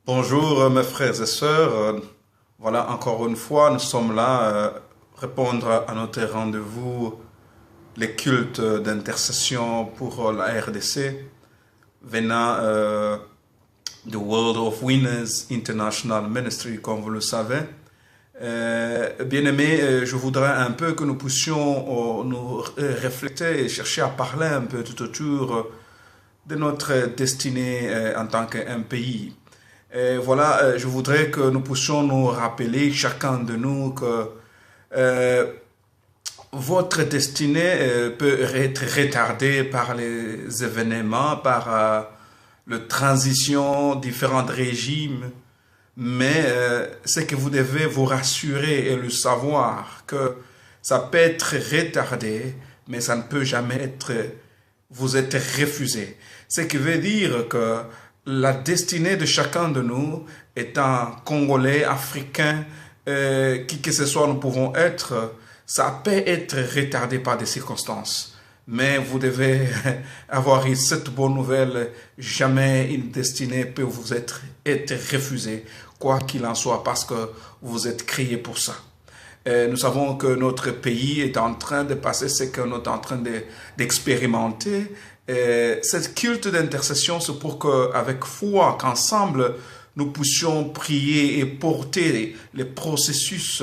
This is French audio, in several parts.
Bonjour mes frères et sœurs. Voilà, encore une fois, nous sommes là répondre à notre rendez-vous, les cultes d'intercession pour la RDC, venant de World of Winners International Ministry, comme vous le savez. Bien-aimés, je voudrais un peu que nous puissions nous réfléchir et chercher à parler un peu tout autour de notre destinée en tant qu'un pays. Et voilà, je voudrais que nous puissions nous rappeler, chacun de nous, que votre destinée peut être retardée par les événements, par la transition, différents régimes, mais c'est que vous devez vous rassurer et le savoir que ça peut être retardé, mais ça ne peut jamais être, vous êtes refusé. Ce qui veut dire que la destinée de chacun de nous, étant Congolais, Africains, qui que ce soit nous pouvons être, ça peut être retardé par des circonstances. Mais vous devez avoir eu cette bonne nouvelle, jamais une destinée peut vous être refusée, quoi qu'il en soit, parce que vous êtes créé pour ça. Nous savons que notre pays est en train de passer ce que nous sommes en train d'expérimenter. Cette culte d'intercession, c'est pour qu'avec foi, qu'ensemble, nous puissions prier et porter les processus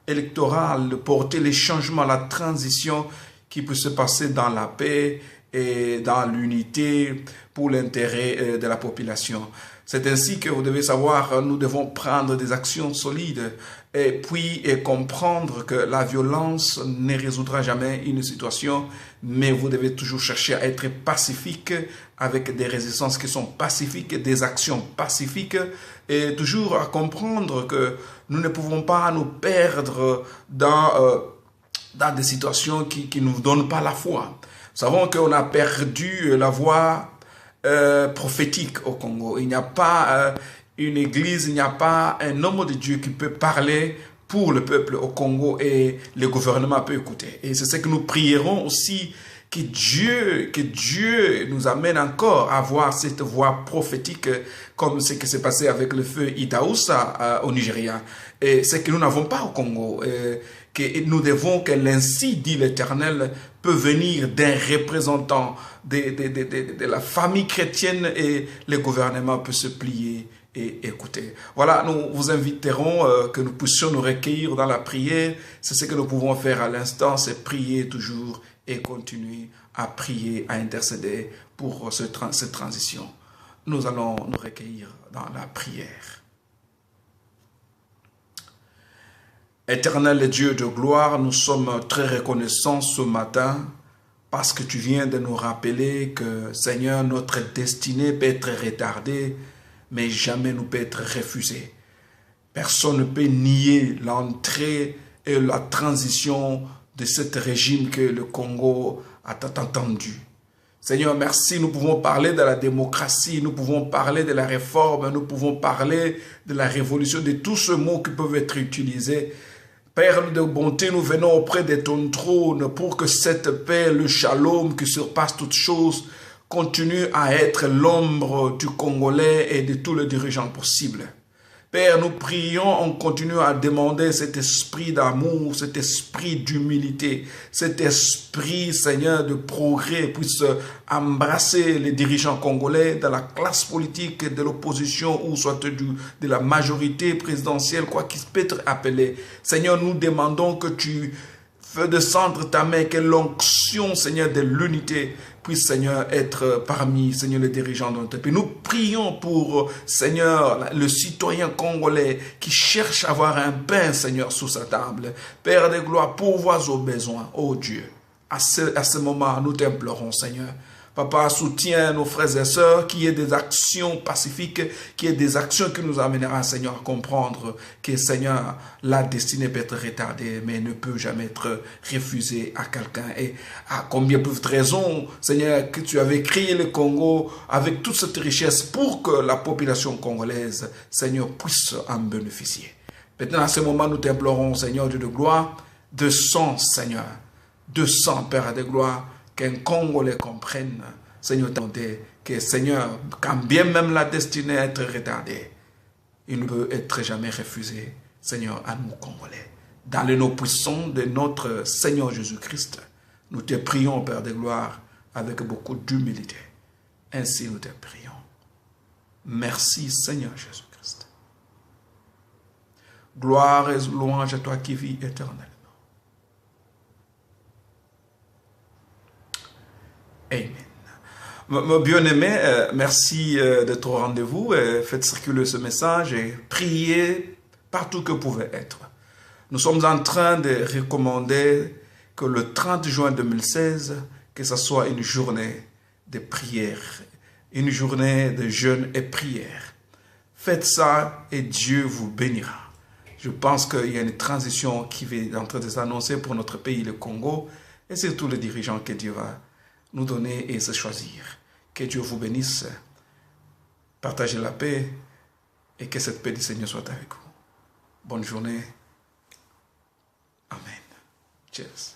électoraux, porter les changements, la transition qui peut se passer dans la paix et dans l'unité pour l'intérêt de la population. C'est ainsi que vous devez savoir, nous devons prendre des actions solides et puis comprendre que la violence ne résoudra jamais une situation, mais vous devez toujours chercher à être pacifique avec des résistances qui sont pacifiques, des actions pacifiques et toujours à comprendre que nous ne pouvons pas nous perdre dans des situations qui ne nous donnent pas la foi. Nous savons qu'on a perdu la voie prophétique au Congo. Il n'y a pas une église, il n'y a pas un homme de Dieu qui peut parler pour le peuple au Congo et le gouvernement peut écouter. Et c'est ce que nous prierons aussi, que Dieu nous amène encore à voir cette voix prophétique comme ce qui s'est passé avec le feu Itaoussa au Nigeria. Et c'est que nous n'avons pas au Congo. Que nous devons, que l'ainsi dit l'Éternel, peut venir d'un représentant de la famille chrétienne et le gouvernement peut se plier et écouter. Voilà, nous vous inviterons que nous puissions nous recueillir dans la prière. C'est ce que nous pouvons faire à l'instant, c'est prier toujours et continuer à prier, à intercéder pour cette transition. Nous allons nous recueillir dans la prière. Éternel Dieu de gloire, nous sommes très reconnaissants ce matin parce que tu viens de nous rappeler que, Seigneur, notre destinée peut être retardée, mais jamais nous peut être refusée. Personne ne peut nier l'entrée et la transition de ce régime que le Congo a tant attendu. Seigneur, merci, nous pouvons parler de la démocratie, nous pouvons parler de la réforme, nous pouvons parler de la révolution, de tous ces mots qui peuvent être utilisés. Père de bonté, nous venons auprès de ton trône pour que cette paix, le shalom qui surpasse toutes choses, continue à être l'ombre du Congolais et de tous les dirigeants possibles. Père, nous prions, on continue à demander cet esprit d'amour, cet esprit d'humilité, cet esprit, Seigneur, de progrès puisse embrasser les dirigeants congolais de la classe politique, de l'opposition ou soit de la majorité présidentielle, quoi qu'il peut être appelé. Seigneur, nous demandons que tu fais descendre ta main, que l'onction, Seigneur, de l'unité puisse, Seigneur, être parmi, Seigneur, les dirigeants de notre pays. Nous prions pour, Seigneur, le citoyen congolais qui cherche à avoir un pain, Seigneur, sous sa table. Père de gloire, pourvois aux besoins, ô Dieu. À ce moment, nous t'implorons, Seigneur. Papa, soutiens nos frères et sœurs, qu'il y ait des actions pacifiques, qu'il y ait des actions qui nous amèneront, Seigneur, à comprendre que, Seigneur, la destinée peut être retardée, mais ne peut jamais être refusée à quelqu'un. Et à combien de raisons, Seigneur, que tu avais créé le Congo avec toute cette richesse pour que la population congolaise, Seigneur, puisse en bénéficier. Maintenant, à ce moment, nous t'implorons, Seigneur Dieu de gloire, de sang, Seigneur, de sang, Père de gloire, qu'un Congolais comprenne, Seigneur, que Seigneur, quand bien même la destinée est retardée, il ne peut être jamais refusé, Seigneur, à nous Congolais. Dans les noms puissants de notre Seigneur Jésus-Christ, nous te prions, Père de gloire, avec beaucoup d'humilité. Ainsi nous te prions. Merci, Seigneur Jésus-Christ. Gloire et louange à toi qui vis éternellement. Amen. Mon bien-aimé, merci de ton rendez-vous. Faites circuler ce message et priez partout que vous pouvez être. Nous sommes en train de recommander que le 30 juin 2016, que ce soit une journée de prière, une journée de jeûne et prière. Faites ça et Dieu vous bénira. Je pense qu'il y a une transition qui est en train de s'annoncer pour notre pays, le Congo, et surtout les dirigeants que Dieu va nous donner et se choisir. Que Dieu vous bénisse. Partagez la paix et que cette paix du Seigneur soit avec vous. Bonne journée. Amen. Cheers.